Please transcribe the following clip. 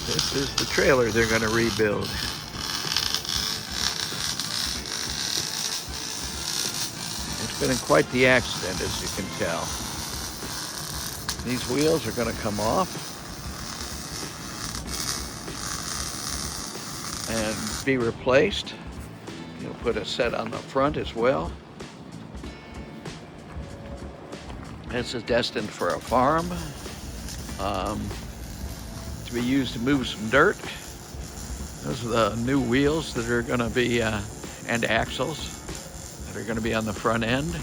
This is the trailer they're going to rebuild. It's been in quite the accident, as you can tell. These wheels are going to come off and be replaced. You'll put a set on the front as well. This is destined for a farm, to be used to move some dirt. Those are the new wheels that are going to be, and axles that are going to be on the front end.